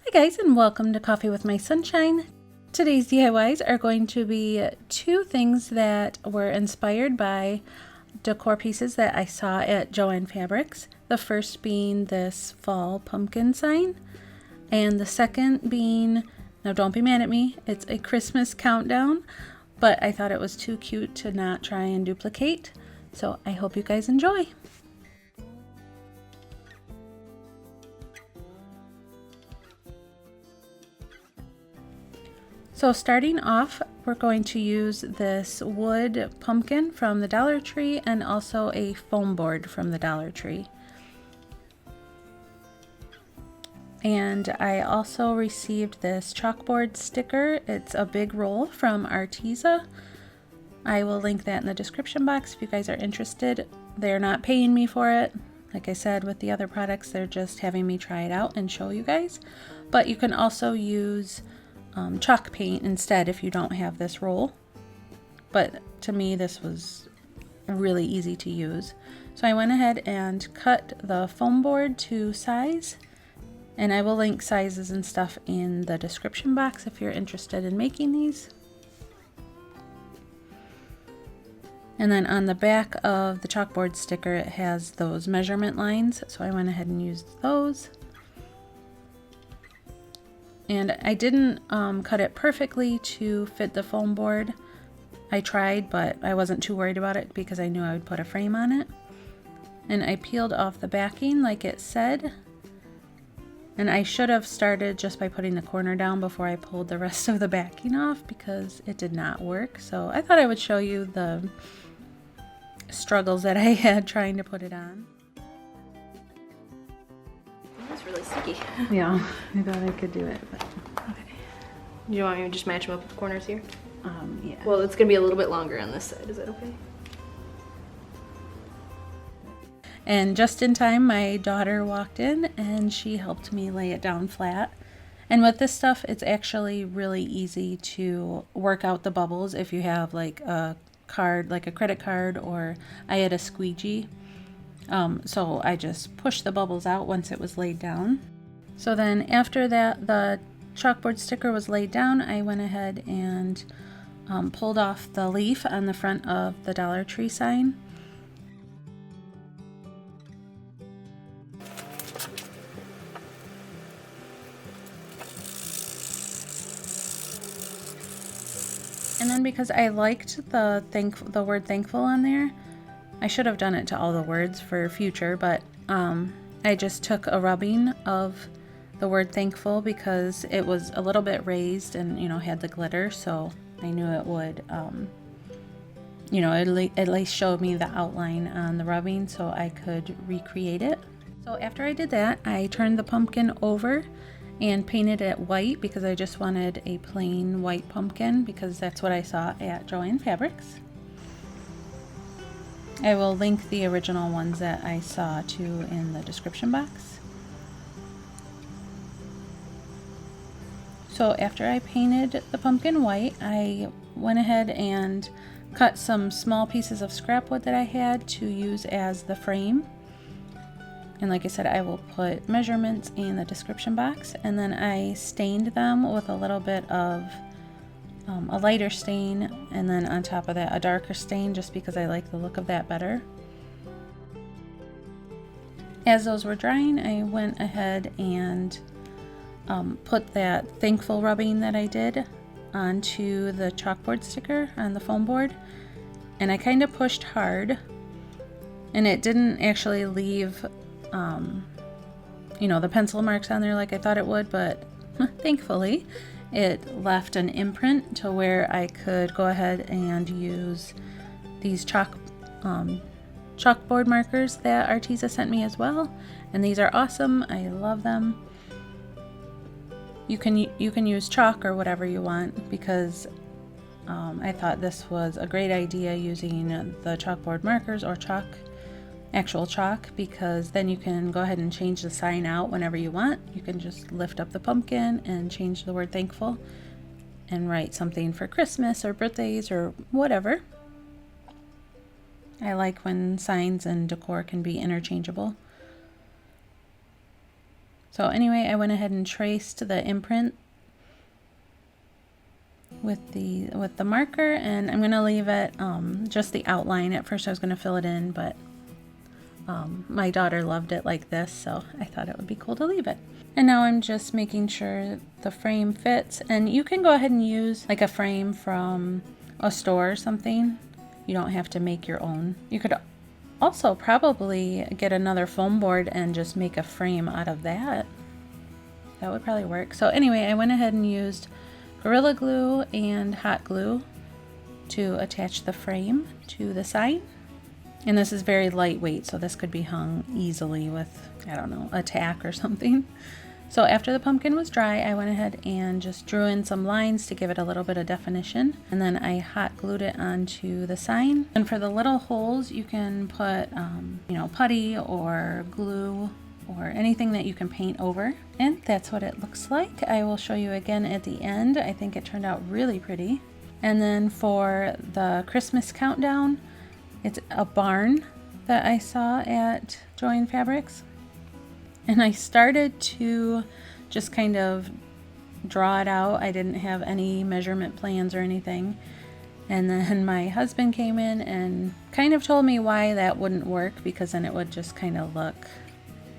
Hi guys, and welcome to Coffee with My Sunshine. Today's DIYs are going to be two things that were inspired by decor pieces that I saw at Joann Fabrics. The first being this fall pumpkin sign, and the second being, now don't be mad at me, it's a Christmas countdown, but I thought it was too cute to not try and duplicate, so I hope you guys enjoy. So starting off, we're going to use this wood pumpkin from the Dollar Tree and also a foam board from the Dollar Tree. And I also received this chalkboard sticker. It's a big roll from Arteza. I will link that in the description box if you guys are interested. They're not paying me for it. Like I said, with the other products, they're just having me try it out and show you guys. But you can also use chalk paint instead if you don't have this roll, but to me this was really easy to use. So I went ahead and cut the foam board to size, and I will link sizes and stuff in the description box if you're interested in making these. And then on the back of the chalkboard sticker it has those measurement lines, so I went ahead and used those. And I didn't cut it perfectly to fit the foam board. I tried, but I wasn't too worried about it because I knew I would put a frame on it. And I peeled off the backing like it said. And I should have started just by putting the corner down before I pulled the rest of the backing off because it did not work. So I thought I would show you the struggles that I had trying to put it on. It's really sticky. Yeah, I thought I could do it, but okay. Do you want me to just match them up with the corners here? Yeah. Well, it's gonna be a little bit longer on this side. Is that okay? And just in time, my daughter walked in and she helped me lay it down flat. And with this stuff, it's actually really easy to work out the bubbles if you have like a card, like a credit card, or I had a squeegee. So I just pushed the bubbles out once it was laid down. So then after that, the chalkboard sticker was laid down, I went ahead and pulled off the leaf on the front of the Dollar Tree sign. And then because I liked the word thankful on there, I should have done it to all the words for future, but I just took a rubbing of the word thankful because it was a little bit raised and, you know, had the glitter, so I knew it would, you know, at least show me the outline on the rubbing so I could recreate it. So after I did that, I turned the pumpkin over and painted it white because I just wanted a plain white pumpkin because that's what I saw at Joann Fabrics. I will link the original ones that I saw too in the description box. So after I painted the pumpkin white, I went ahead and cut some small pieces of scrap wood that I had to use as the frame. And like I said, I will put measurements in the description box, and then I stained them with a little bit of a lighter stain, and then on top of that a darker stain just because I like the look of that better. As those were drying, I went ahead and put that thankful rubbing that I did onto the chalkboard sticker on the foam board, and I kind of pushed hard, and it didn't actually leave you know, the pencil marks on there like I thought it would, but thankfully it left an imprint to where I could go ahead and use these chalkboard markers that Arteza sent me as well, and these are awesome. I love them. You can use chalk or whatever you want because I thought this was a great idea using the chalkboard markers or actual chalk, because then you can go ahead and change the sign out whenever you want. You can just lift up the pumpkin and change the word thankful and write something for Christmas or birthdays or whatever. I like when signs and decor can be interchangeable. So anyway, I went ahead and traced the imprint with the marker, and I'm gonna leave it just the outline. At first I was gonna fill it in, but my daughter loved it like this, so I thought it would be cool to leave it. And now I'm just making sure the frame fits, and you can go ahead and use like a frame from a store or something. You don't have to make your own. You could also probably get another foam board and just make a frame out of that. That would probably work. So anyway, I went ahead and used Gorilla Glue and hot glue to attach the frame to the side. And this is very lightweight, so this could be hung easily with, I don't know, a tack or something. So after the pumpkin was dry, I went ahead and just drew in some lines to give it a little bit of definition. And then I hot glued it onto the sign. And for the little holes, you can put, you know, putty or glue or anything that you can paint over. And that's what it looks like. I will show you again at the end. I think it turned out really pretty. And then for the Christmas countdown, it's a barn that I saw at Joann Fabrics. And I started to just kind of draw it out. I didn't have any measurement plans or anything. And then my husband came in and kind of told me why that wouldn't work, because then it would just kind of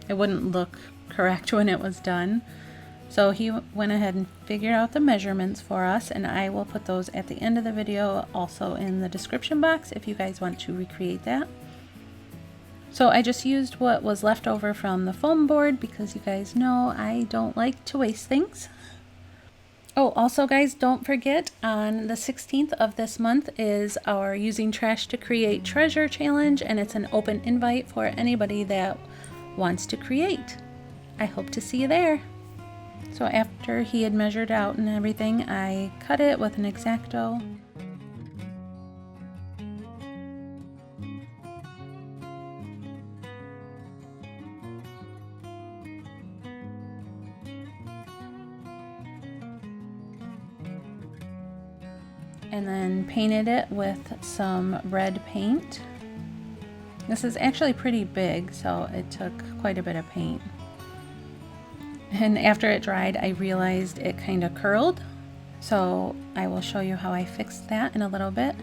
it wouldn't look correct when it was done. So he went ahead and figured out the measurements for us, and I will put those at the end of the video, also in the description box if you guys want to recreate that. So I just used what was left over from the foam board, because you guys know I don't like to waste things. Oh, also guys, don't forget, on the 16th of this month is our Using Trash to Create Treasure Challenge, and it's an open invite for anybody that wants to create. I hope to see you there. So after he had measured out and everything, I cut it with an X-Acto. And then painted it with some red paint. This is actually pretty big, so it took quite a bit of paint. And after it dried, I realized it kind of curled. So I will show you how I fixed that in a little bit.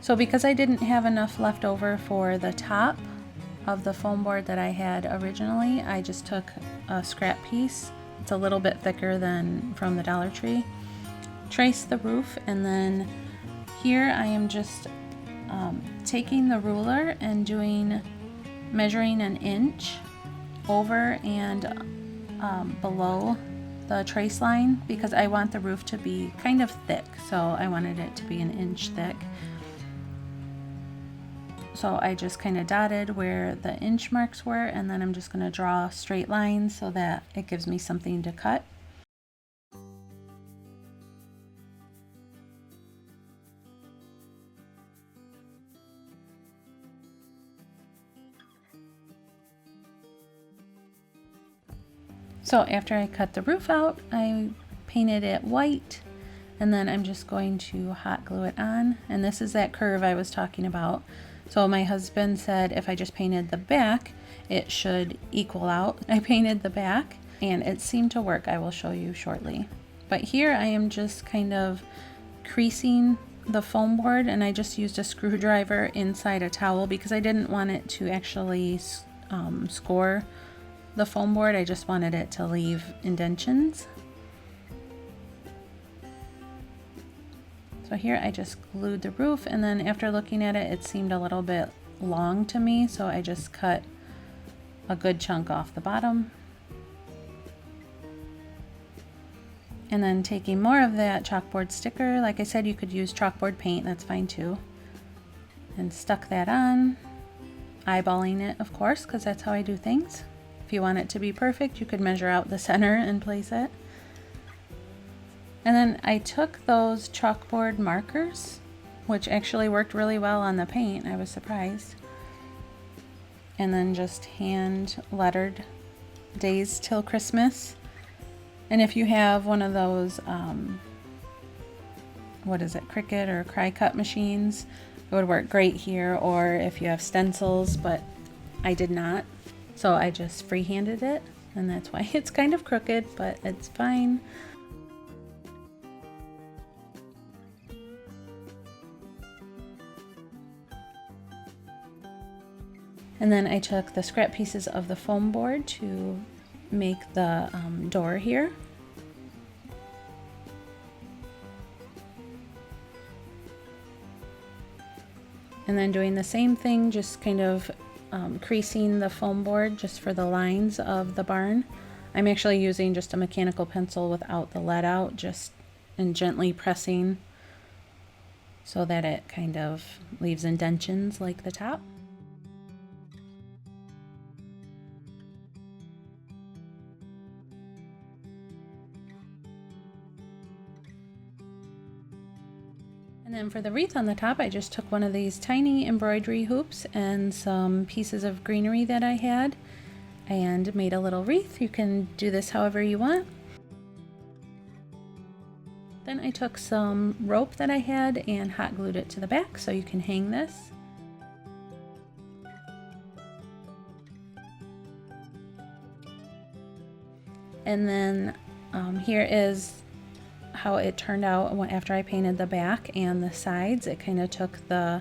So because I didn't have enough left over for the top of the foam board that I had originally, I just took a scrap piece. It's a little bit thicker than from the Dollar Tree. Traced the roof, and then here I am just taking the ruler and measuring an inch over and below the trace line, because I want the roof to be kind of thick, so I wanted it to be an inch thick. So I just kind of dotted where the inch marks were, and then I'm just going to draw straight lines so that it gives me something to cut. So after I cut the roof out, I painted it white, and then I'm just going to hot glue it on. And this is that curve I was talking about. So my husband said if I just painted the back, it should equal out. I painted the back and it seemed to work. I will show you shortly. But here I am just kind of creasing the foam board, and I just used a screwdriver inside a towel because I didn't want it to actually score the foam board. I just wanted it to leave indentions. So here I just glued the roof, and then after looking at it, it seemed a little bit long to me, so I just cut a good chunk off the bottom. And then taking more of that chalkboard sticker, like I said, you could use chalkboard paint, that's fine too, and stuck that on, eyeballing it, of course, because that's how I do things. If you want it to be perfect, you could measure out the center and place it. And then I took those chalkboard markers, which actually worked really well on the paint. I was surprised. And then just hand lettered Days Till Christmas. And if you have one of those, what is it, Cricut or Cry Cut machines, it would work great here, or if you have stencils, but I did not. So I just freehanded it, and that's why it's kind of crooked, but it's fine. And then I took the scrap pieces of the foam board to make the door here. And then doing the same thing, just kind of creasing the foam board just for the lines of the barn. I'm actually using just a mechanical pencil without the lead out, just and gently pressing so that it kind of leaves indentions like the top. And then for the wreath on the top, I just took one of these tiny embroidery hoops and some pieces of greenery that I had and made a little wreath. You can do this however you want. Then I took some rope that I had and hot glued it to the back so you can hang this. And then here is how it turned out after I painted the back and the sides. It kind of took the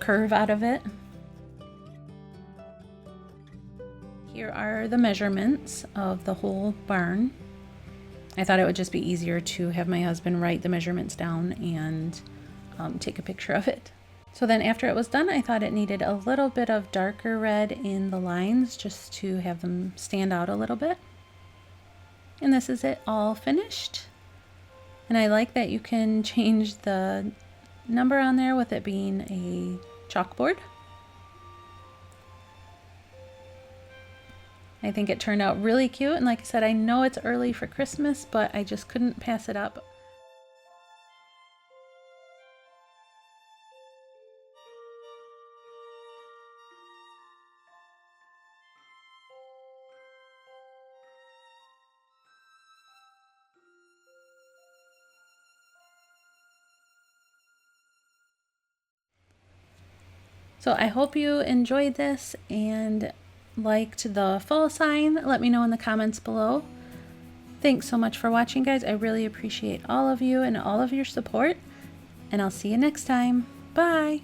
curve out of it. Here are the measurements of the whole barn. I thought it would just be easier to have my husband write the measurements down and take a picture of it. So then after it was done, I thought it needed a little bit of darker red in the lines just to have them stand out a little bit. And this is it all finished. And I like that you can change the number on there with it being a chalkboard. I think it turned out really cute, and like I said, I know it's early for Christmas, but I just couldn't pass it up. So I hope you enjoyed this and liked the fall sign. Let me know in the comments below. Thanks so much for watching, guys. I really appreciate all of you and all of your support, and I'll see you next time. Bye!